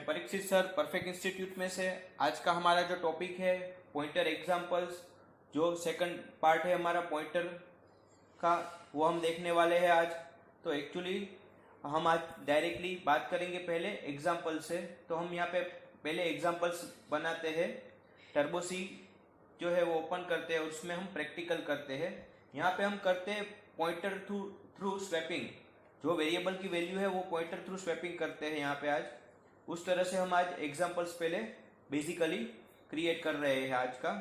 मैं Parikshit sir perfect institute में से। आज का हमारा जो टॉपिक है पॉइंटर एग्जाम्पल्स, जो सेकंड पार्ट है हमारा पॉइंटर का, वो हम देखने वाले हैं आज। तो एक्चुअली हम आज डायरेक्टली बात करेंगे पहले एग्जाम्पल से। तो हम यहाँ पे पहले एग्जाम्पल्स बनाते हैं, टर्बो सी जो है वो ओपन करते हैं, उसमें हम प्रैक्टिकल करते हैं। यहाँ पे हम करते हैं पॉइंटर थ्रू स्वैपिंग, जो वेरिएबल की वैल्यू है वो पॉइंटर थ्रू स्वैपिंग करते हैं यहाँ पे आज। उस तरह से हम आज एग्जाम्पल्स पहले बेसिकली क्रिएट कर रहे हैं। आज का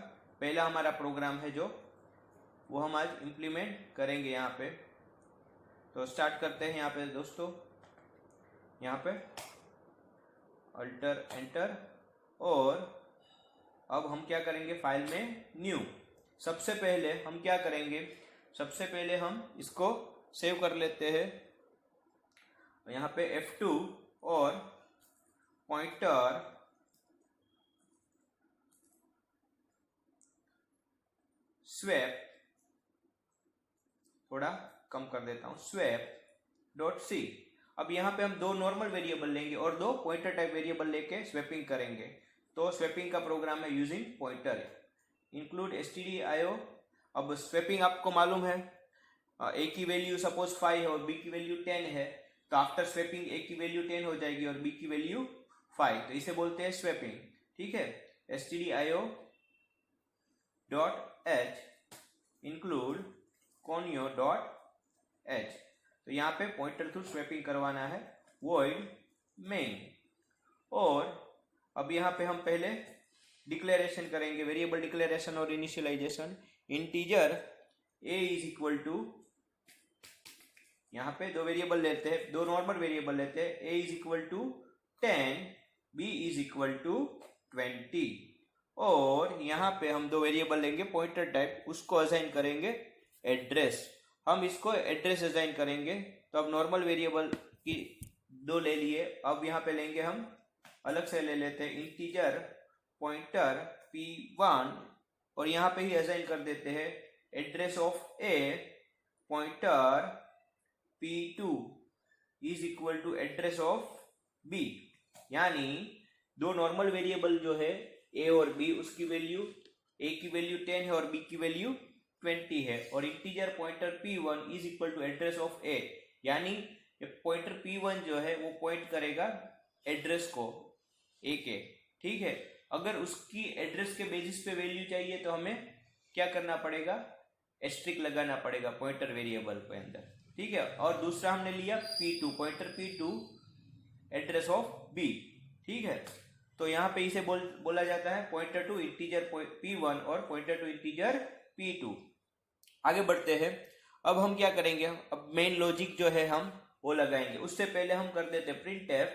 पहला हमारा प्रोग्राम है जो वो हम आज इम्प्लीमेंट करेंगे यहाँ पे। तो स्टार्ट करते हैं यहाँ पे दोस्तों। यहाँ पे अल्टर एंटर, और अब हम क्या करेंगे फाइल में न्यू। सबसे पहले हम क्या करेंगे, सबसे पहले हम इसको सेव कर लेते हैं। यहाँ पे F2 और पॉइंटर स्वैप, थोड़ा कम कर देता हूं, swap.c। अब यहाँ पे हम दो नॉर्मल वेरिएबल लेंगे और दो पॉइंटर टाइप वेरिएबल लेके स्वैपिंग करेंगे। तो स्वैपिंग का प्रोग्राम है यूजिंग पॉइंटर, इंक्लूड stdio। अब स्वैपिंग आपको मालूम है, a की वैल्यू सपोज 5 है और b की वैल्यू 10 है, तो आफ्टर स्वैपिंग a की वैल्यू 10 हो जाएगी और b की वैल्यू 5, तो इसे बोलते हैं स्वैपिंग। ठीक है, stdio.h इंक्लूड conio.h। तो यहाँ पे पॉइंटर थ्रू स्वैपिंग करवाना है, void main। और अब यहाँ पे हम पहले डिक्लेरेशन करेंगे, वेरिएबल डिक्लेरेशन और initialization. Integer a is equal to, यहाँ पे दो वेरिएबल लेते हैं, दो नॉर्मल वेरिएबल लेते हैं। a is equal to 10, b is equal to 20। और यहाँ पे हम दो वेरिएबल लेंगे पॉइंटर टाइप, उसको असाइन करेंगे एड्रेस। हम इसको एड्रेस असाइन करेंगे। तो अब नॉर्मल वेरिएबल की दो ले लिए, अब यहाँ पे लेंगे हम अलग से ले लेते हैं इंटीजर पॉइंटर p1, और यहाँ पे ही असाइन कर देते हैं address of a pointer p2 is equal to address of b। यानी दो नॉर्मल वेरिएबल जो है a और b, उसकी वैल्यू a की वैल्यू 10 है और b की वैल्यू 20 है, और integer pointer p1 is equal to address of a। यानी पॉइंटर p1 जो है वो पॉइंट करेगा एड्रेस को a के। ठीक है, अगर उसकी एड्रेस के बेसिस पे वैल्यू चाहिए तो हमें क्या करना पड़ेगा, एस्ट्रिक लगाना पड़ेगा पॉइंटर वेरिएबल के अंदर। ठीक है, और दूसरा हमने लिया p2, pointer p2 address of b। ठीक है, तो यहाँ पे इसे बोला जाता है पॉइंटर टू इंटीजर p1 और पॉइंटर टू इंटीजर p2। आगे बढ़ते हैं। अब हम क्या करेंगे, अब मेन लॉजिक जो है हम वो लगाएंगे। उससे पहले हम कर देते printf,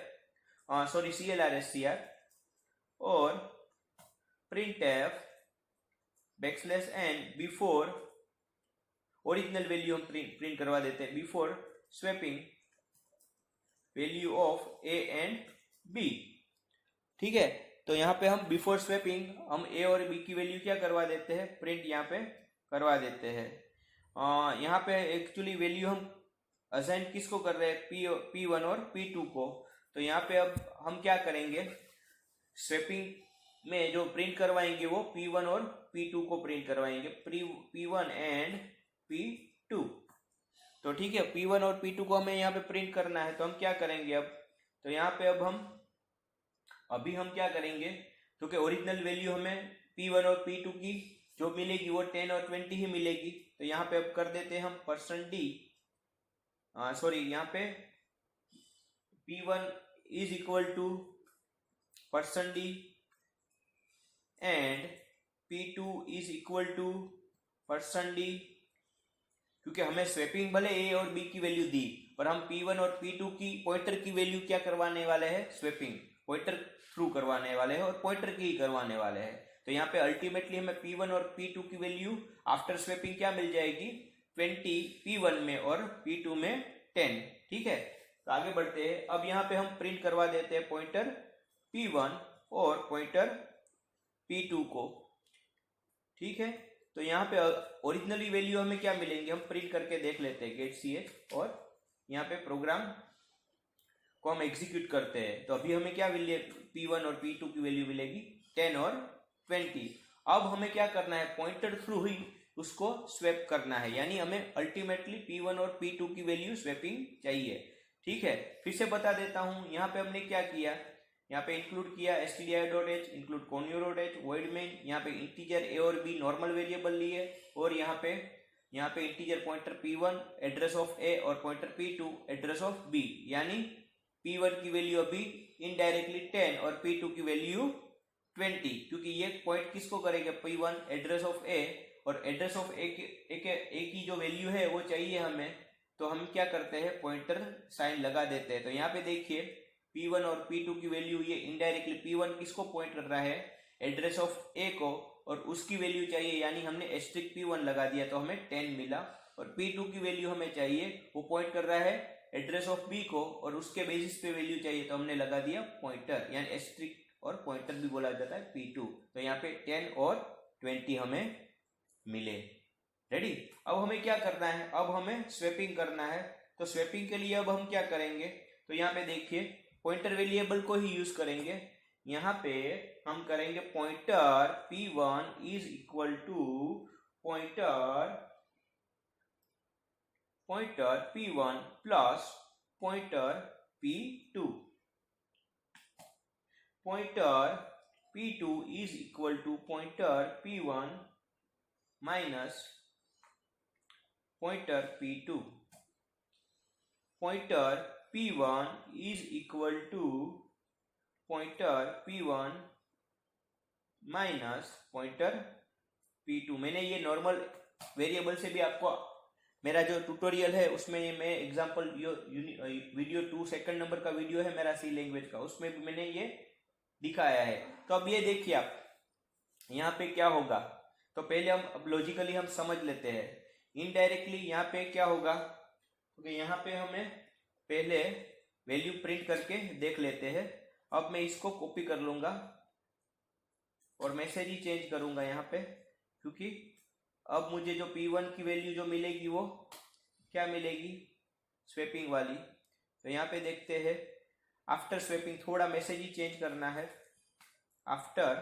सॉरी clrscr, और printf \n before original value हम प्रिंट करवा देते हैं, before swapping value of a and b। ठीक है, तो यहाँ पे हम बिफोर स्वैपिंग हम a और b की वैल्यू क्या करवा देते हैं, प्रिंट यहाँ पे करवा देते हैं। यहाँ पे एक्चुअली वैल्यू हम असाइन किसको कर रहे हैं, p1 और p2 को। तो यहाँ पे अब हम क्या करेंगे, स्वैपिंग में जो प्रिंट करवाएंगे वो p1 और p2 को प्रिंट करवाएंगे, p1 एंड p2। तो ठीक है, p1 और p2 को हमें यहाँ पे प्रिंट करना है। तो हम क्या करेंगे अब, तो यहाँ पे अब हम क्या करेंगे, क्योंकि ओरिजिनल वैल्यू हमें p1 और p2 की जो मिलेगी वो 10 और 20 ही मिलेगी। तो यहाँ पे अब कर देते हैं हम %d, सॉरी यहाँ पे p1 is equal to %d and p2 is equal to %d। क्योंकि हमें स्वैपिंग भले a और b की वैल्यू दी, पर हम p1 और p2 की पॉइंटर की वैल्यू क्या करवाने वाले हैं, स्वैपिंग पॉइंटर थ्रू करवाने वाले हैं और पॉइंटर की ही करवाने वाले हैं। तो यहाँ पे अल्टीमेटली हमें p1 और p2 की वैल्यू आफ्टर स्वैपिंग क्या मिल जाएगी, 20 p1 में और p2 में 10। ठीक है, तो आगे बढ़ते हैं। अब यहाँ पे हम प्रिंट करवा देते हैं पॉइंटर p1 और पॉइंटर p2 को। ठीक है, तो यहाँ पे ओरिजिनली वैल्यू हमें क्या मिलेंगे, हम प्रिंट करके देख लेते हैं गेट ch, और यहाँ पे प्रोग्राम को हम एग्जीक्यूट करते हैं तो अभी हमें क्या P1 और P2 की वैल्यू मिलेगी 10 और 20। अब हमें क्या करना है, पॉइंटर थ्रू ही उसको स्वैप करना है, यानी हमें अल्टीमेटली P1 और P2 की वैल्यू स्वैपिंग चाहिए। ठीक है, फिर से बता देता हूं, यहाँ पे हमने क्या किया, यहाँ पे इंक्लूड किया stdio.h, include conio.h, void main, यहाँ पे इंटीजर a और b नॉर्मल वेरिएबल लिए, और यहाँ पे integer pointer P1 address of a और pointer P2 address of b, यानी P1 की वैल्यू अभी इनडायरेक्टली 10 और P2 की वैल्यू 20, क्योंकि ये पॉइंट किसको करेगा, P1 एड्रेस ऑफ a और एड्रेस ऑफ a की जो वैल्यू है वो चाहिए हमें, तो हम क्या करते हैं, पॉइंटर साइन लगा देते हैं। तो यहाँ पे देखिए P1 और P2 की वैल्यू, ये इनडायरेक्टली P1 किसको पॉइंट कर रहा है, एड्रेस ऑफ a को, और उसकी वैल्यू चाहिए, यानी हमने एस्ट्रिक P1 लगा दिया तो हमें 10 मिला, और P2 की वैल्यू हमें चाहिए, वो पॉइंट कर रहा है एड्रेस ऑफ b को, और उसके बेसिस पे वैल्यू चाहिए तो हमने लगा दिया पॉइंटर, यानी एस्ट्रिक और पॉइंटर भी बोला जाता है P2। तो यहाँ पे 10 और 20 हमें मिले। रेडी, अब हमें क्या करना है, अब हमें स्वैपिंग करना है। तो स्वैपिंग के लिए अब हम क्या करेंगे, तो यहाँ पे देखिए पॉइंटर वेरिएबल को ही यूज करेंगे। यहाँ पे हम करेंगे pointer P1 is equal to pointer P1 plus pointer P2, pointer P2 is equal to pointer P1 minus pointer P2, pointer P1 is equal to pointer P1 minus pointer P2। मैंने ये normal variable से भी आपको, मेरा जो tutorial है उसमें मैं एग्जांपल वीडियो 2 सेकंड नंबर का वीडियो है मेरा सी लैंग्वेज का, उसमें भी मैंने ये दिखाया है। तो अब ये देखिए आप यहाँ पे क्या होगा, तो पहले हम अब लॉजिकली हम समझ लेते हैं। इनडायरेक्टली यहाँ पे क्या होगा, क्योंकि यहाँ पे हमें पहले वैल्यू प्रिंट करके देख लेते हैं। अब मैं इसको कॉपी कर लूंगा और मैसेज ही चेंज करूंगा यहाँ पे, क्योंकि अब मुझे जो P1 की वैल्यू जो मिलेगी वो क्या मिलेगी, स्वैपिंग वाली। तो यहाँ पे देखते हैं आफ्टर स्वैपिंग, थोड़ा मैसेज ही चेंज करना है, आफ्टर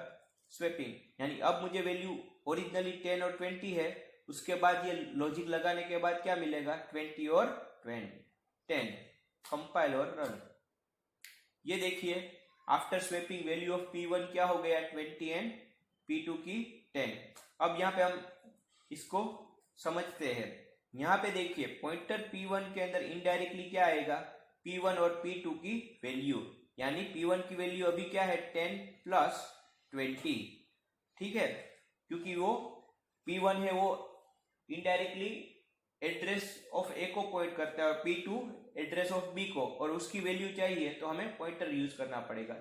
स्वैपिंग, यानी अब मुझे वैल्यू ओरिजिनली 10 और 20 है, उसके बाद ये लॉजिक लगाने के बाद क्या मिलेगा, 20 और 10। कंपाइल और रन। ये देखिए after swapping value of P1 क्या हो गया, 20 एंड P2 की 10। अब यहाँ पे हम इसको समझते हैं। यहाँ पे देखिए पॉइंटर P1 के अंदर इनडायरेक्टली क्या आएगा, P1 और P2 की वैल्यू, यानी P1 की वैल्यू अभी क्या है, 10 प्लस 20। ठीक है, क्योंकि वो P1 है वो इनडायरेक्टली एड्रेस ऑफ A को पॉइंट करता है और P2 एड्रेस ऑफ B को, और उसकी वैल्यू चाहिए तो हमें पॉइंटर यूज करना पड़ेगा।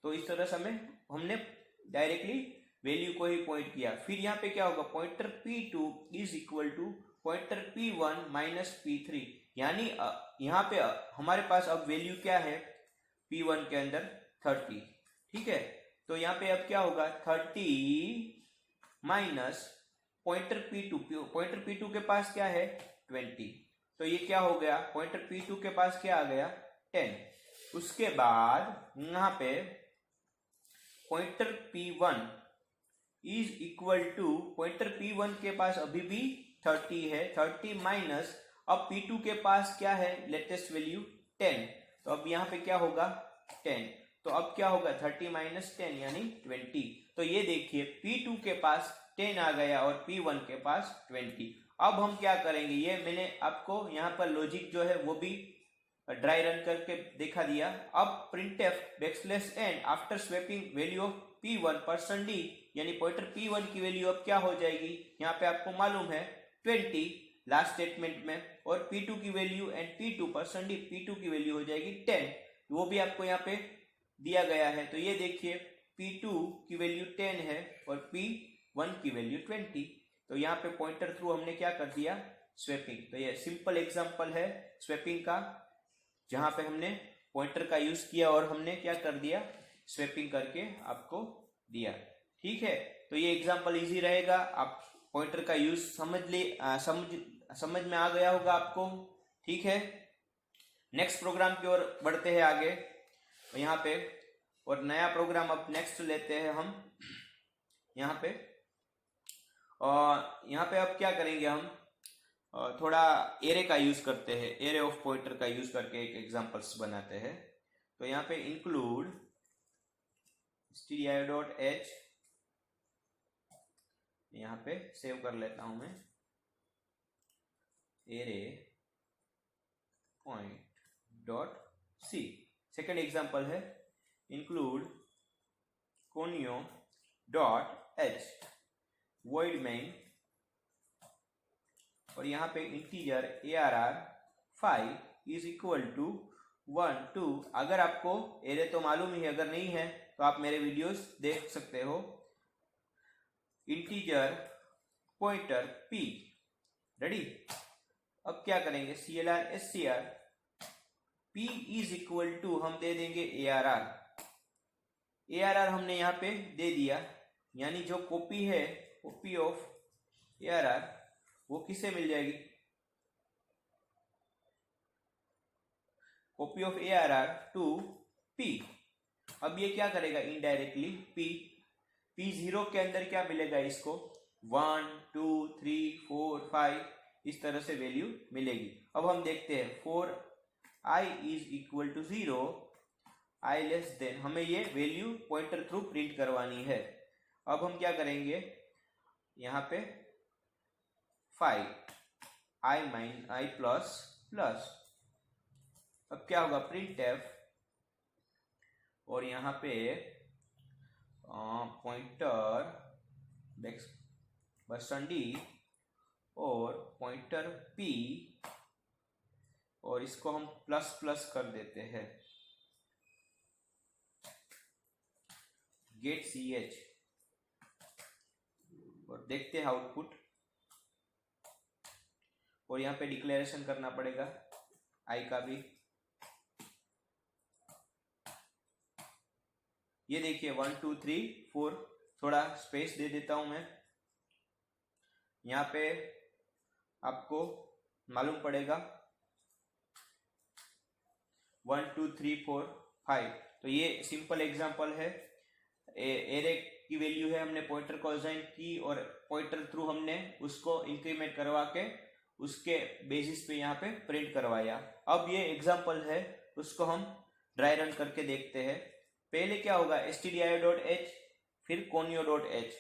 तो इस तरह से हमने डायरेक्टली वैल्यू को ही पॉइंट किया। फिर यहाँ पे क्या होगा, pointer P2 is equal to pointer P1 minus P3, यानी यहाँ पे हमारे पास अब वैल्यू क्या है P1 के अंदर 30। ठीक है, तो यहाँ पे अब क्या होगा, 30 माइनस पॉइंटर P2 के पास क्या है 20, तो ये क्या हो गया, पॉइंटर P2 के पास क्या आ गया 10। उसके बाद यहाँ पे pointer P1 is equal to pointer P1 के पास अभी भी 30 है, 30 माइनस अब P2 के पास क्या है लेटेस्ट वैल्यू 10, तो अब यहाँ पे क्या होगा 10, तो अब क्या होगा 30 माइनस 10 यानी 20। तो ये देखिए P2 के पास 10 आ गया और P1 के पास 20। अब हम क्या करेंगे, ये मैंने आपको यहाँ पर लॉजिक जो है वो भी ड्राई रन करके दिखा दिया। अब printf backslash n after swapping value of P1 %d, यानी पॉइंटर P1 की वैल्यू अब क्या हो जाएगी, यहाँ पे आपको मालूम है 20 लास्ट स्टेटमेंट में, और P2 की value and P2 %d, P2 की वैल्यू हो जाएगी 10, वो भी आपको यहाँ पे दिया गया है। तो ये देखिए P2 की वैल्यू 10 है और P1 की वैल्यू 20, तो यहाँ पे पॉइंटर थ्रू हमने क्या कर दिया स्वैपिंग। तो ये सिंपल एग्जांपल है स्वैपिंग का, जहां पे हमने पॉइंटर का यूज किया और हमने क्या कर दिया स्वैपिंग करके आपको दिया। ठीक है, तो ये एग्जांपल इजी रहेगा, आप पॉइंटर का यूज समझ में आ गया होगा आपको। ठीक है, नेक्स्ट प्रोग्राम की ओर बढ़ते हैं आगे यहाँ पे, और नया प्रोग्राम अब नेक्स्ट लेते हैं हम यहाँ पे। और यहाँ पे अब क्या करेंगे हम, थोड़ा एरे का यूज करते हैं, एरे ऑफ पॉइंटर का यूज करके एक एग्जांपल्स बनाते हैं। तो यहाँ पे इंक्लूड stdio.h, यहाँ पे सेव कर लेता हूं मैं, array point dot C. Second example है include conio dot H, void main, और यहाँ पे integer arr 5 is equal to 1 2। अगर आपको एरे तो मालूम ही है, अगर नहीं है तो आप मेरे वीडियोस देख सकते हो। Integer pointer p, ready. अब क्या करेंगे, CLR SCR p is equal to हम दे देंगे arr। arr हमने यहाँ पे दे दिया, यानी जो कॉपी है कॉपी ऑफ arr वो किसे मिल जाएगी, copy of arr to p। अब ये क्या करेगा, इनडायरेक्टली p 0 के अंदर क्या मिलेगा इसको, 1 2 3 4 5 इस तरह से वैल्यू मिलेगी। अब हम देखते हैं, for i is equal to 0 i less than, हमें ये वैल्यू पॉइंटर थ्रू प्रिंट करवानी है। अब हम क्या करेंगे, यहाँ पे 5 i प्लस प्लस, अब क्या होगा प्रिंट एफ, और यहाँ पे पॉइंटर बटन डी और पॉइंटर पी, और इसको हम प्लस प्लस कर देते हैं, गेट ch, और देखते हैं आउटपुट। और यहाँ पे डिक्लेरेशन करना पड़ेगा i का भी, ये देखिए 1 2 3 4, थोड़ा स्पेस दे देता हूं मैं। यहाँ पे आपको मालूम पड़ेगा 1 2 3 4 5। तो ये सिंपल एग्जांपल है, एरे की वैल्यू है, हमने पॉइंटर को असाइन की और पॉइंटर थ्रू हमने उसको इंक्रीमेंट करवा के उसके बेसिस पे यहाँ पे प्रिंट करवाया। अब ये एग्जांपल है, उसको हम ड्राई रन करके देखते हैं। पहले क्या होगा, stdio.h फिर conio.h,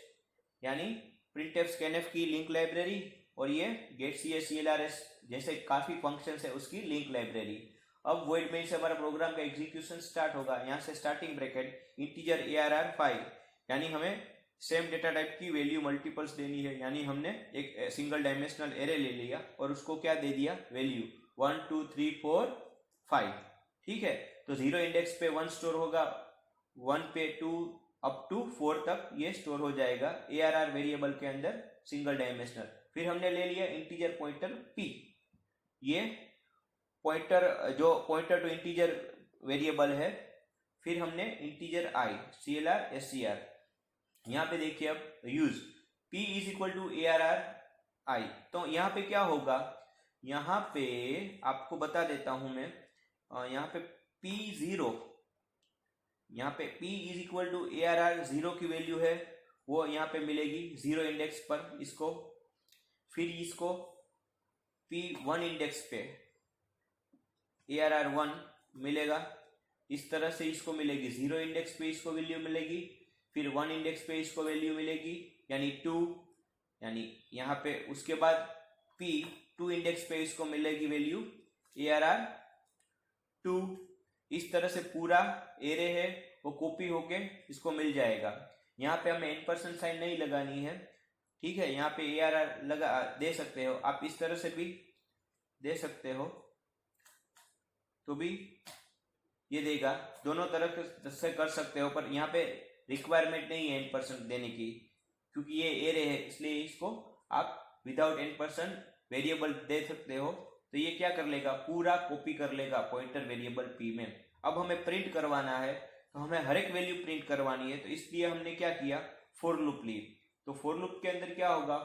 यानी printf scanf की लिंक लाइब्रेरी, और ये getch clrs जैसे काफी फंक्शंस है उसकी लिंक लाइब्रेरी। अब void main से हमारा प्रोग्राम का एग्जीक्यूशन स्टार्ट होगा। यहाँ से स्टार्टिंग ब्रैकेट इंटीजर arr 5, यानी हमें सेम डेटा टाइप की वैल्यू मल्टीपल्स देनी है, यानी हमने एक सिंगल डायमेंशनल एरे ले लिया और उसको क्या दे दिया, वैल्यू 1 2 3 4 5। ठीक है, तो 0 इंडेक्स पे 1 स्टोर होगा, 1 पे 2 अप टू 4 तक ये स्टोर हो जाएगा arr वेरिएबल के अंदर सिंगल डायमेंशनल। फिर हमने ले लिया इंटीजर पॉइंटर p, ये पॉइंटर जो पॉइंटर टू इंटीजर वेरिएबल है। फिर हमने इंटीजर i CLR SCR, यहाँ पे देखिए अब use p is equal to arr i। तो यहाँ पे क्या होगा, यहाँ पे आपको बता देता हूं मैं, यहाँ पे p0, यहाँ पे p is equal to arr 0 की वैल्यू है वो यहाँ पे मिलेगी 0 इंडेक्स पर इसको, फिर इसको p1 इंडेक्स पे arr 1 मिलेगा, इस तरह से इसको मिलेगी 0 इंडेक्स पे इसको वैल्यू मिलेगी, फिर 1 इंडेक्स पे इसको वैल्यू मिलेगी यानी 2, यानी यहाँ पे उसके बाद p2 इंडेक्स पे इसको मिलेगी वैल्यू arr 2। इस तरह से पूरा एरे है वो कॉपी होके इसको मिल जाएगा। यहाँ पे हमें एम्परसेंड साइन नहीं लगानी है, ठीक है, यहाँ पे arr लगा दे सकते हो आप, इस तरह से भी दे सकते हो तो भी ये देगा, दोनों तरह से कर सकते हो, पर यहाँ पे रिक्वायरमेंट नहीं है एम्परसेंड देने की, क्योंकि ये एरे है इसलिए इसको आप विदाउट एम्परसेंड वेरिएबल दे सकते हो। तो ये क्या कर लेगा, पूरा कॉपी कर लेगा पॉइंटर वेरिएबल p में। अब हमें प्रिंट करवाना है, तो हमें हर एक वैल्यू प्रिंट करवानी है, तो इसलिए हमने क्या किया, फॉर लूप ली। तो फॉर लूप के अंदर क्या होगा,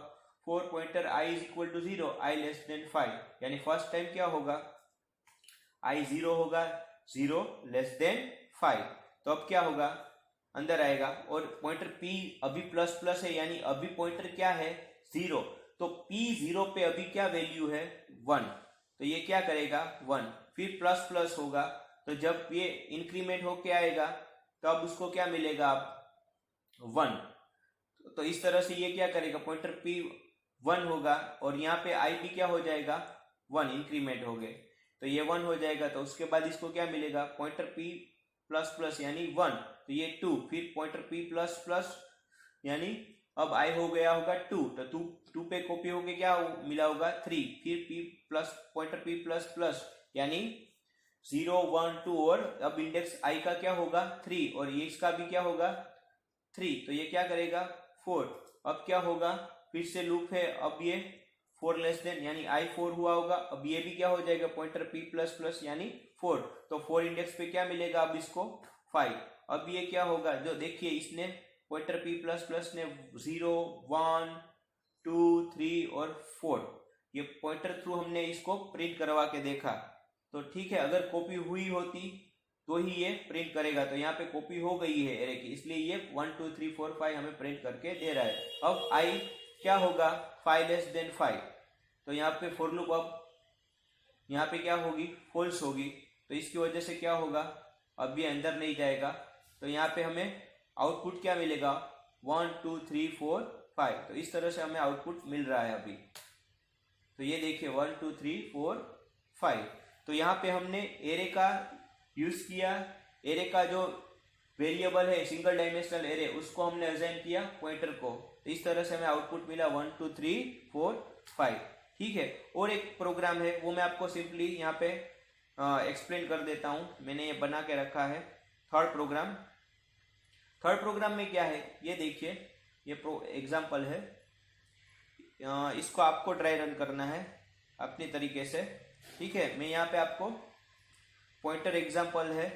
for pointer i is equal to 0 i less than 5, यानी फर्स्ट टाइम क्या होगा, आई 0 होगा, 0 लेस देन 5। तो अब क्या होगा, अंदर आएगा और पॉइंटर P अभी प्लस प्लस है, यानी अभी पॉइंटर क्या है 0। तो P 0 पे अभी क्या वैल्यू है 1, तो ये क्या करेगा 1। फिर प्लस प्लस होगा, तो जब ये इंक्रीमेंट होके आएगा तब उसको क्या मिलेगा 1। तो इस तरह से ये क्या करेगा, पॉइंटर P 1 होगा और यहाँ पे I भी क्या हो जाएगा 1, इंक्रीमेंट हो गए तो ये 1 हो जाएगा। तो उसके बाद इसको क्या मिलेगा, पॉइंटर P प्लस प्लस यानी 1, तो ये 2, फिर पॉइंटर P प्लस प्लस यानी अब I हो गया होगा 2, तो 2 पे कॉपी होके क्या मिला होगा 3, फिर P plus pointer P plus plus यानी 0 1 2 और अब इंडेक्स I का क्या होगा 3 और ये इसका भी क्या होगा 3, तो ये क्या करेगा 4। अब क्या होगा, फिर से लूप है, अब ये 4 लेस देन यानी I 4 हुआ होगा, अब ये भी क्या हो जाएगा पॉइंटर P प्लस प्लस यानी 4, तो 4 इंडेक्स पे क्या मिलेगा अब इसको 5। अब ये क्या होगा, जो देखिए इसने पॉइंटर P प्लस प्लस ने 0 1 2 3 और 4 ये पॉइंटर थ्रू हमने इसको प्रिंट करवा के देखा, तो ठीक है अगर कॉपी हुई होती तो ही ये प्रिंट करेगा। तो यहाँ पे कॉपी हो गई है एरे की, इसलिए ये 1 2 3 4 5 हमें प्रिंट करके दे रहा है। अब I क्या होगा 5 लेस देन 5, तो यहाँ पे फॉर लूप अब यहाँ पे क्या होगी फॉल्स होगी, तो इसकी वजह से क्या होगा अब ये अंदर नहीं जाएगा, तो यहाँ पे हमें आउटपुट क्या मिलेगा 1 2 3 4 5। तो इस तरह से हमें आउटपुट मिल रहा है अभी, तो ये देखिए 1 2 3 4 5। तो यहाँ पे हमने एरे का यूज किया, एरे का जो वेरिएबल है सिंगल डायमेंशनल एरे उसको हमने असाइन किया पॉइंटर को, तो इस तरह से हमें आउटपुट मिला 1 2 3 4 5। ठीक है, और एक प्रोग्राम है वो मैं आपको सिंपली यहाँ पे एक्सप्लेन कर देता हूँ, मैंने ये बना के रखा है थर्ड प्रोग्राम। थर्ड प्रोग्राम में क्या है ये देखिए, ये एग्जाम्पल है, इसको आपको ट्राई रन करना है अपने तरीके से। ठीक है, मैं यहाँ पे आपको पॉइंटर एग्जाम्पल है,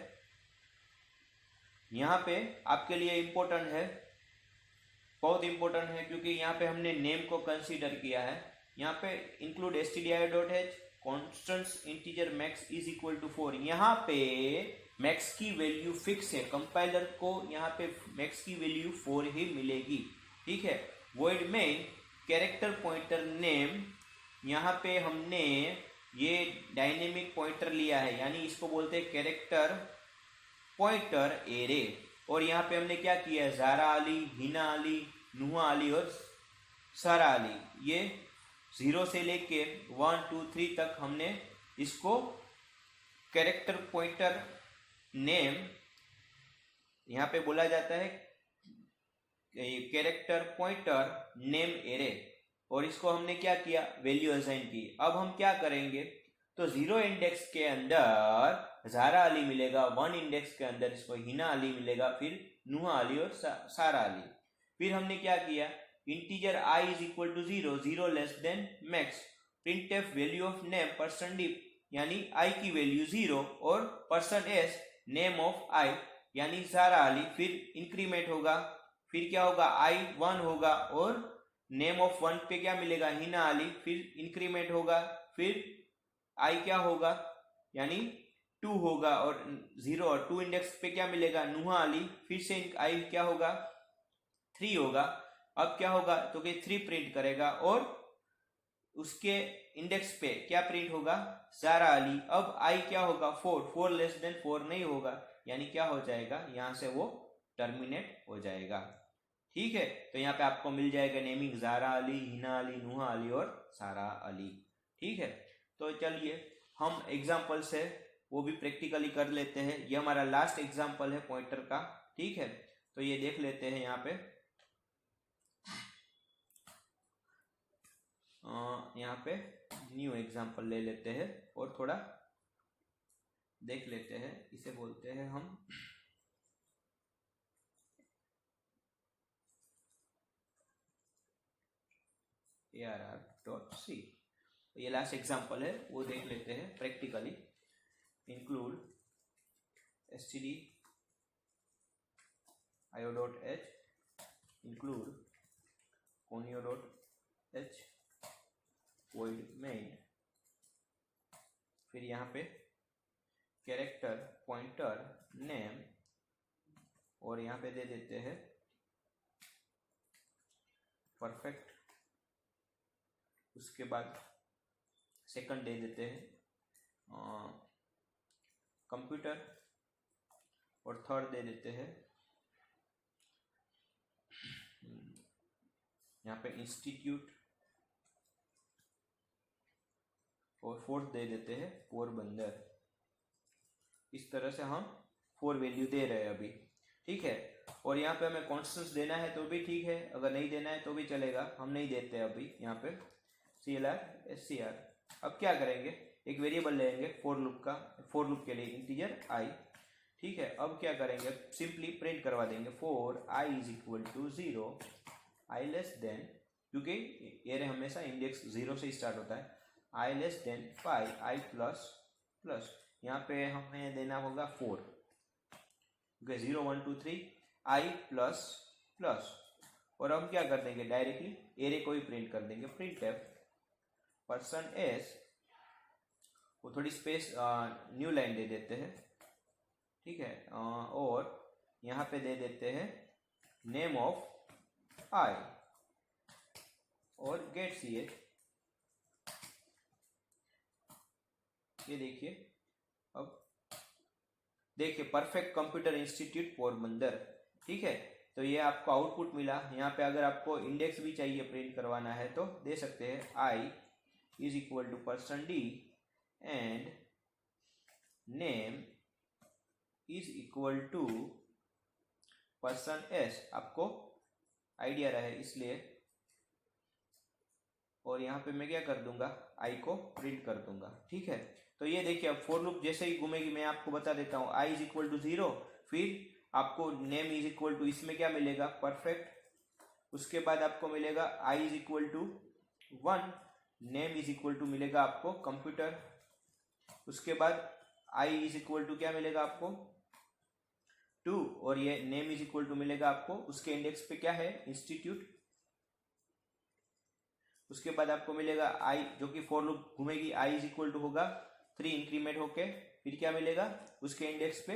यहाँ पे आपके लिए इम्पोर्टेंट है, बहुत इम्पोर्टेंट है क्योंकि यहाँ पे हमने नेम को कंसीडर किया है। यहाँ पे include stdio.h constants integer max is equal to 4, यहाँ पे मैक्स की वैल्यू फिक्स है, कंपाइलर को यहाँ पे मैक्स की वैल्यू 4 ही मिलेगी। ठीक है, वॉइड में कैरेक्टर पॉइंटर नेम, यहाँ पे हमने ये डायनेमिक पॉइंटर लिया है, यानी इसको बोलते हैं कैरेक्टर पॉइंटर एरे, और यहाँ पे हमने क्या किया है ज़ारा अली, हिना अली, नुहा अली और सारा अली, ये 0 से लेके 1 2 3 तक हमने इसको कैरेक्टर पॉइंटर नेम यहाँ पे बोला जाता है कैरेक्टर पॉइंटर नेम एरे, और इसको हमने क्या किया वैल्यू असाइन की। अब हम क्या करेंगे, तो 0 इंडेक्स के अंदर ज़ारा अली मिलेगा, 1 इंडेक्स के अंदर इसको हिना अली मिलेगा, फिर नुहा अली और सारा अली। फिर हमने क्या किया, integer I is equal to 0, 0 less than max, printf value of name percent d यानी I की वैल्यू 0 और percent S name of I यानी सारा अली, फिर इंक्रीमेंट होगा, फिर क्या होगा I 1 होगा और नेम ऑफ 1 पे क्या मिलेगा हिना अली, फिर इंक्रीमेंट होगा, फिर I क्या होगा यानी 2 होगा और 0 और 2 इंडेक्स पे क्या मिलेगा नुहा अली, फिर से I क्या होगा 3 होगा। अब क्या होगा तो कि 3 प्रिंट करेगा और उसके इंडेक्स पे क्या प्रिंट होगा ज़ारा अली। अब I क्या होगा 4, 4 लेस देन 4 नहीं होगा, यानी क्या हो जाएगा यहाँ से वो टर्मिनेट हो जाएगा। ठीक है, तो यहाँ पे आपको मिल जाएगा नेमिंग ज़ारा अली, हिना अली, नुहा अली और सारा अली। ठीक है, तो चलिए हम एग्जाम्पल से वो भी प्रैक्टिकली कर लेते हैं, ये हमारा लास्ट एग्जाम्पल है पॉइंटर का। ठीक है, तो ये देख लेते हैं, यहाँ पे न्यू एग्जाम्पल ले लेते हैं और थोड़ा देख लेते हैं, इसे बोलते हैं हम arr.c। ये लास्ट एग्जाम्पल है वो देख लेते हैं practically. Include stdio.h include conio.h void main, फिर यहाँ पे कैरेक्टर पॉइंटर नेम और यहाँ पे दे देते हैं परफेक्ट, उसके बाद सेकंड दे देते हैं कंप्यूटर और थर्ड दे देते हैं यहाँ पे इंस्टीट्यूट और फोर्थ दे देते हैं पोरबंदर। इस तरह से हम 4 वैल्यू दे रहे हैं अभी, ठीक है। और यहाँ पे हमें कॉन्स्टेंट्स देना है तो भी ठीक है, अगर नहीं देना है तो भी चलेगा, हम नहीं देते अभी यहाँ पे CLR SCR। अब क्या करेंगे, एक वेरिएबल लेंगे फॉर लूप के लिए इंटीजर i, ठीक है। अब क्या करेंगे, सिंपली प्रिंट करवा देंगे for i is equal to 0, i less than, क्योंकि एरे हमेशा इंडेक्स 0 से स्टार्ट होता है, i less than 5 i plus plus, यहाँ पे हमें देना होगा 4, 0 1 2 3 i प्लस प्लस। और हम क्या कर देंगे, डायरेक्टली एरे को ही प्रिंट कर देंगे, प्रिंट एफ %s, वो थोड़ी स्पेस न्यू लाइन दे देते हैं, ठीक है। और यहाँ पे दे देते हैं नेम ऑफ i और गेट ch। ये देखिए, अब देखिए परफेक्ट कंप्यूटर इंस्टीट्यूट पोरबंदर, ठीक है। तो ये आपको आउटपुट मिला। यहाँ पे अगर आपको इंडेक्स भी चाहिए प्रिंट करवाना है तो दे सकते हैं i is equal to %d and name is equal to %s, आपको आइडिया रहे इसलिए। और यहाँ पे मैं क्या कर दूंगा, i को प्रिंट कर दूंगा, ठीक है। तो ये देखिए, अब फॉर लूप जैसे ही घूमेगी मैं आपको बता देता हूँ, i इज इक्वल टू 0, फिर आपको नेम इज इक्वल टू, इसमें क्या मिलेगा परफेक्ट, उसके बाद आपको मिलेगा i is equal to 1, name is equal to मिलेगा आपको कंप्यूटर, उसके बाद i इज इक्वल टू क्या मिलेगा आपको 2, और ये नेम इज इक्वल टू मिलेगा आपको, उसके इंडेक्स पे क्या है इंस्टीट्यूट, उसके बाद आपको मिलेगा i, जो कि फॉर लूप घूमेगी, i इज इक्वल टू होगा 3 इंक्रीमेंट होके, फिर क्या मिलेगा उसके इंडेक्स पे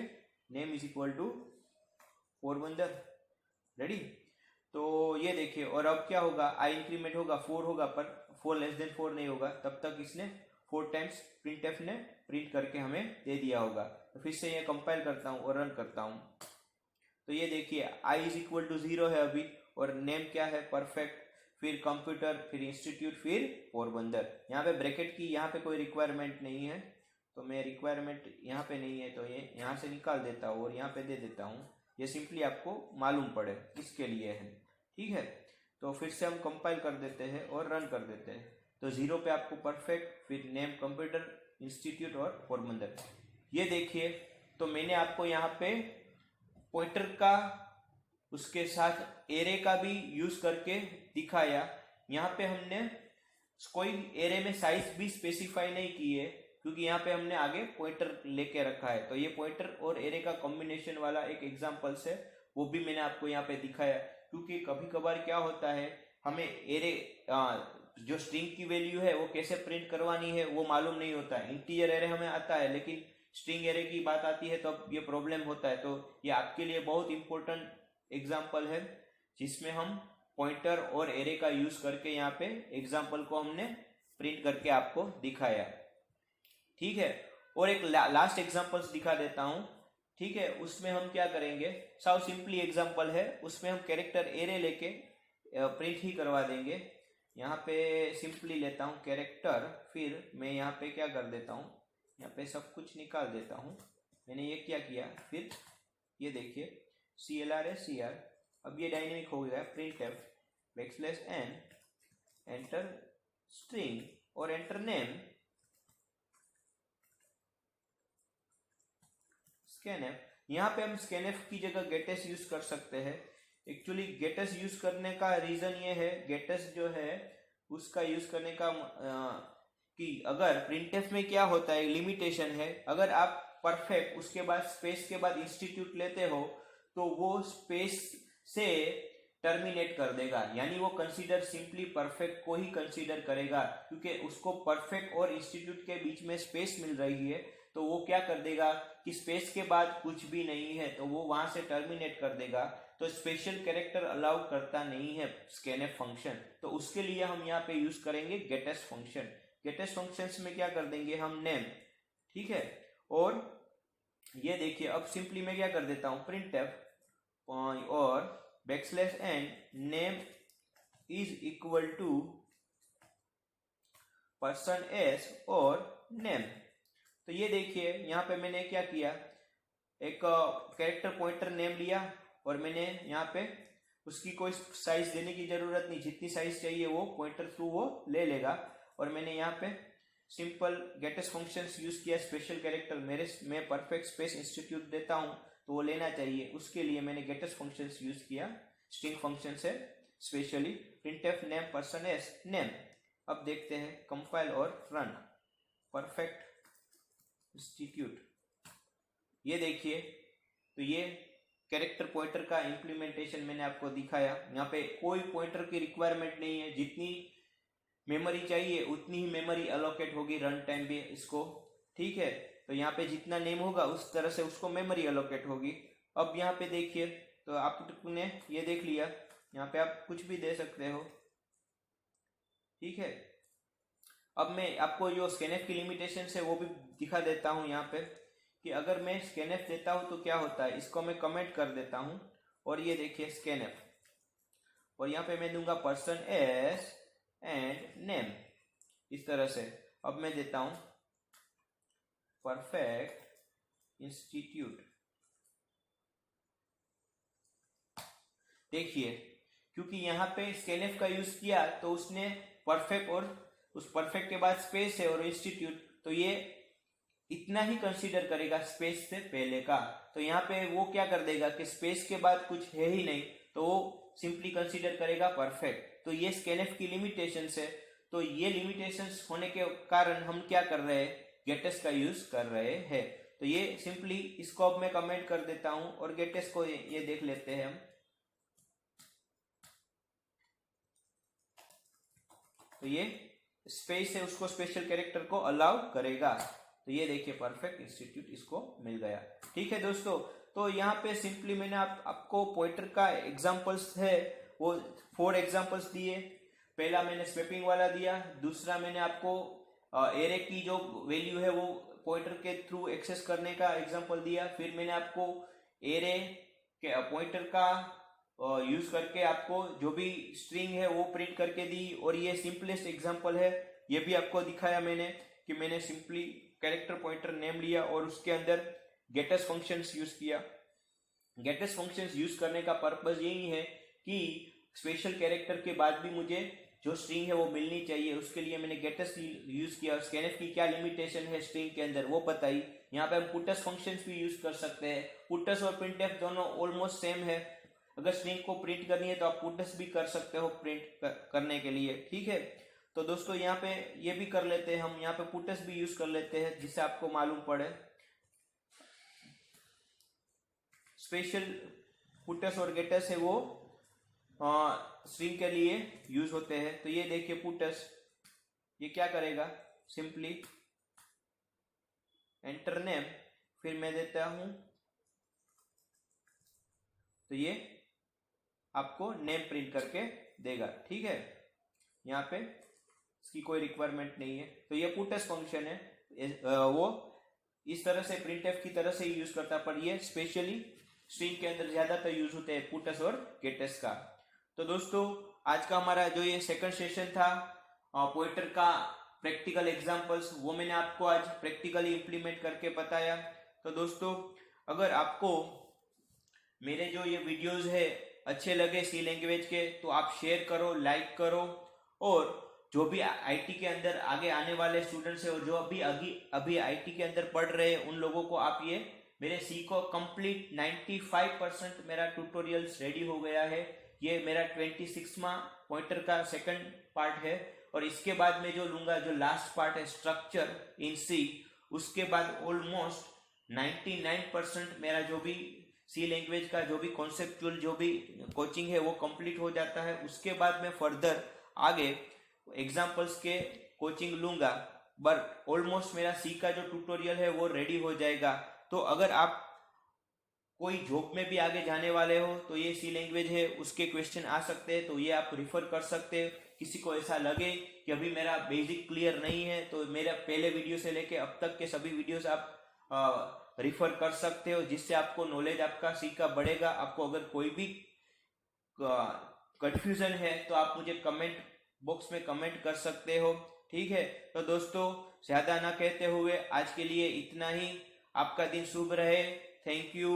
name is equal to Porbandar, ready. तो ये देखिए, और अब क्या होगा, i इंक्रीमेंट होगा 4 होगा, पर 4 लेस देन 4 नहीं होगा, तब तक इसने 4 टाइम्स प्रिंटफ ने प्रिंट करके हमें दे दिया होगा। तो फिर से ये कंपाइल करता हूँ और रन करता हूँ। तो ये देखिए i इज इक्वल टू 0 है अभी, और नेम क्या है परफेक्ट, फिर कंप्यूटर, फिर इंस्टीट्यूट, फिर पोरबंदर। यहाँ पे ब्रैकेट की यहाँ पे कोई रिक्वायरमेंट नहीं है, तो मैं रिक्वायरमेंट यहाँ पे नहीं है तो ये यहाँ से निकाल देता हूँ और यहाँ पे दे देता हूँ। ये सिंपली आपको मालूम पड़े इसके लिए है, ठीक है। तो फिर से हम कंपाइल कर देते हैं और रन कर देते हैं। तो 0 पे आपको परफेक्ट, फिर नेम, कंप्यूटर, इंस्टीट्यूट और पोरबंदर। ये देखिए, तो मैंने आपको यहाँ पे पॉइंटर का उसके साथ एरे का भी यूज करके दिखाया। यहाँ पे हमने कोई एरे में साइज भी स्पेसिफाई नहीं की है, क्योंकि यहाँ पे हमने आगे पॉइंटर लेके रखा है। तो ये पॉइंटर और एरे का कॉम्बिनेशन वाला एक एग्जांपल्स है, वो भी मैंने आपको यहाँ पे दिखाया। क्योंकि कभी कभार क्या होता है, हमें एरे जो स्ट्रिंग की वैल्यू है वो कैसे प्रिंट करवानी है वो मालूम नहीं होता है। इंटीजर एरे हमें आता है, लेकिन स्ट्रिंग एरे की बात आती है तो अब ये प्रॉब्लम होता है। तो ये आपके लिए बहुत इंपॉर्टेंट एग्जाम्पल है, जिसमें हम पॉइंटर और एरे का यूज करके यहाँ पे एग्जाम्पल को हमने प्रिंट करके आपको दिखाया, ठीक है। और एक लास्ट एग्जाम्पल्स दिखा देता हूँ, ठीक है। उसमें हम क्या करेंगे, साव सिंपली एग्जाम्पल है, उसमें हम कैरेक्टर एरे लेके प्रिंट ही करवा देंगे। यहाँ पे सिंपली लेता हूँ कैरेक्टर, फिर मैं यहाँ पे क्या कर देता हूँ, यहाँ पे सब कुछ निकाल देता हूँ। मैंने ये क्या किया, फिर ये देखिए CLR SCR, अब ये डायनेमिक हो गया, print F \n enter string और एंटर नेम, स्कैनफ। यहाँ पे हम स्कैनफ की जगह गेटस यूज कर सकते हैं। एक्चुअली गेटस यूज करने का रीजन ये है, गेटस जो है उसका यूज करने का कि अगर प्रिंटफ में क्या होता है, लिमिटेशन है, अगर आप परफेक्ट उसके बाद स्पेस के बाद इंस्टीट्यूट लेते हो तो वो स्पेस से टर्मिनेट कर देगा, यानी वो कंसीडर सिंपली परफेक्ट को ही कंसीडर करेगा, क्योंकि उसको परफेक्ट और इंस्टीट्यूट के बीच में स्पेस मिल रही है। तो वो क्या कर देगा कि स्पेस के बाद कुछ भी नहीं है तो वो वहां से टर्मिनेट कर देगा। तो स्पेशल कैरेक्टर अलाउ करता नहीं है स्कैनफ फंक्शन, तो उसके लिए हम यहाँ पे यूज करेंगे गेटेस्ट फंक्शन। गेटेस्ट फंक्शन में क्या कर देंगे हम नेम, ठीक है। और ये देखिए अब सिंपली मैं क्या कर देता हूं printf और \n name is equal to %s और नेम। तो ये देखिए यहाँ पे मैंने क्या किया, एक कैरेक्टर पॉइंटर नेम लिया और मैंने यहाँ पे उसकी कोई साइज देने की जरूरत नहीं, जितनी साइज चाहिए वो पॉइंटर थ्रू वो ले लेगा। और मैंने यहाँ पे सिंपल गेटेस्ट फंक्शंस यूज किया स्पेशल कैरेक्टर, मैं परफेक्ट स्पेस इंस्टीट्यूट देता हूँ तो वो लेना चाहिए, उसके लिए मैंने गेटेस्ट फंक्शंस यूज किया। स्ट्रिंग फंक्शन है specially printf name %s name. अब देखते हैं कंपाइल और रन परफेक्ट इंस्टीट्यूट। ये देखिए तो ये कैरेक्टर पॉइंटर का इम्प्लीमेंटेशन मैंने आपको दिखाया। यहाँ पे कोई पॉइंटर की रिक्वायरमेंट नहीं है, जितनी मेमोरी चाहिए उतनी ही मेमोरी अलोकेट होगी रन टाइम भी इसको, ठीक है। तो यहाँ पे जितना नेम होगा उस तरह से उसको मेमोरी अलोकेट होगी। अब यहाँ पे देखिए तो आपने ये देख लिया, यहाँ पे आप कुछ भी दे सकते हो, ठीक है। अब मैं आपको जो स्कैनफ की लिमिटेशन है वो भी दिखा देता हूँ यहाँ पे कि अगर मैं स्कैनफ देता हूँ तो क्या होता है। इसको मैं कमेंट कर देता हूँ और ये देखिए स्कैनफ, और यहाँ पे मैं दूंगा %s एंड नेम इस तरह से। अब मैं देता हूं परफेक्ट इंस्टीट्यूट। देखिए क्योंकि यहाँ पे स्कैनफ का यूज किया तो उसने परफेक्ट और उस परफेक्ट के बाद स्पेस है और इंस्टीट्यूट, तो ये इतना ही कंसीडर करेगा स्पेस से पहले का। तो यहाँ पे वो क्या कर देगा कि स्पेस के बाद कुछ है ही नहीं तो वो सिंपली कंसीडर करेगा परफेक्ट। तो ये स्कैनफ की लिमिटेशंस है। तो ये लिमिटेशंस होने के कारण हम क्या कर रहे हैं, गेटेस्ट का यूज कर रहे हैं। तो ये सिंपली इसको अब मैं कमेंट कर देता हूं और गेटेस्ट को ये देख लेते हैं हम। तो ये स्पेस है उसको स्पेशल कैरेक्टर को अलाउ करेगा। तो ये देखिए परफेक्ट इंस्टीट्यूट इसको मिल गया, ठीक है दोस्तों। तो यहाँ पे सिंपली मैंने आपको पॉइंटर का एग्जांपल्स है वो 4 एग्जांपल्स दिए। पहला मैंने स्वैपिंग वाला दिया, दूसरा मैंने आपको एरे की जो वैल्यू है वो पॉइंटर के थ्रू एक्सेस करने का एग्जांपल दिया। फिर मैंने आपको एरे के पॉइंटर का यूज करके आपको जो भी स्ट्रिंग है वो प्रिंट करके दी। और ये सिंपलेस्ट एग्जांपल है, ये भी आपको दिखाया मैंने कि मैंने सिंपली कैरेक्टर पॉइंटर नेम लिया और उसके अंदर गेटेस्ट फंक्शंस यूज किया। गेटेस्ट फंक्शंस यूज करने का पर्पस यही है कि स्पेशल कैरेक्टर के बाद भी मुझे जो स्ट्रिंग है वो मिलनी चाहिए, उसके लिए मैंने गेटेस्ट यूज किया। स्कैनफ की क्या लिमिटेशन है स्ट्रिंग के अंदर वो बताई। यहाँ पे हम पुटस फंक्शंस भी यूज कर सकते हैं। पुटस और प्रिंटफ दोनों ऑलमोस्ट सेम है। अगर स्ट्रिंग को प्रिंट करनी है तो आप पुटस भी कर सकते हो प्रिंट करने के लिए, ठीक है। तो दोस्तों यहाँ पे ये भी कर लेते हैं हम, यहाँ पे पुटस भी यूज कर लेते हैं जिससे आपको मालूम पड़े। स्पेशल पुटस और गेटस है वो स्ट्रिंग के लिए यूज होते हैं। तो ये देखिए पुटस, ये क्या करेगा, सिंपली एंटर नेम, फिर मैं देता हूं तो ये आपको नेम प्रिंट करके देगा, ठीक है। यहाँ पे इसकी कोई रिक्वायरमेंट नहीं है। तो ये पुटस फंक्शन है, वो इस तरह से प्रिंटफ की तरह से ही यूज करता है, पर ये स्पेशली स्ट्रिंग के अंदर ज्यादातर यूज होते हैं पुटस और गेटस का। तो दोस्तों आज का हमारा जो ये सेकंड सेशन था पॉइंटर का प्रैक्टिकल एग्जांपल्स, वो मैंने आपको आज प्रैक्टिकली इंप्लीमेंट करके बताया। तो दोस्तों अगर आपको मेरे जो ये वीडियोस है अच्छे लगे सी लैंग्वेज के तो आप शेयर करो, लाइक करो। और जो भी आईटी के अंदर आगे आने वाले स्टूडेंट्स है और जो अभी आईटी के अंदर पढ़ रहे हैं उन लोगों को आप ये मेरे सीखो कंप्लीट 95% मेरा ट्यूटोरियल्स रेडी हो गया है। ये मेरा 26वां पॉइंटर का सेकंड पार्ट है और इसके बाद मैं जो लूंगा जो लास्ट पार्ट है स्ट्रक्चर इन सी, उसके बाद ऑलमोस्ट 99% मेरा जो भी सी लैंग्वेज का जो भी कॉन्सेप्चुअल जो भी कोचिंग है वो कंप्लीट हो जाता है। उसके बाद मैं फर्दर आगे एग्जाम्पल्स के कोचिंग लूंगा बट ऑलमोस्ट मेरा सी का जो ट्यूटोरियल है वो रेडी हो जाएगा। तो अगर आप कोई जॉब में भी आगे जाने वाले हो तो ये सी लैंग्वेज है, उसके क्वेश्चन आ सकते हैं, तो ये आप रिफर कर सकते हो। किसी को ऐसा लगे कि अभी मेरा बेसिक क्लियर नहीं है तो मेरा पहले वीडियो से लेके अब तक के सभी वीडियोस आप रिफर कर सकते हो, जिससे आपको नॉलेज आपका सी का बढ़ेगा। आपको अगर कोई भी कंफ्यूजन है तो आप मुझे कमेंट बॉक्स में कमेंट कर सकते हो। ठीक है, तो दोस्तों ज्यादा ना कहते हुए आज के लिए इतना ही। आपका दिन शुभ रहे। Thank you.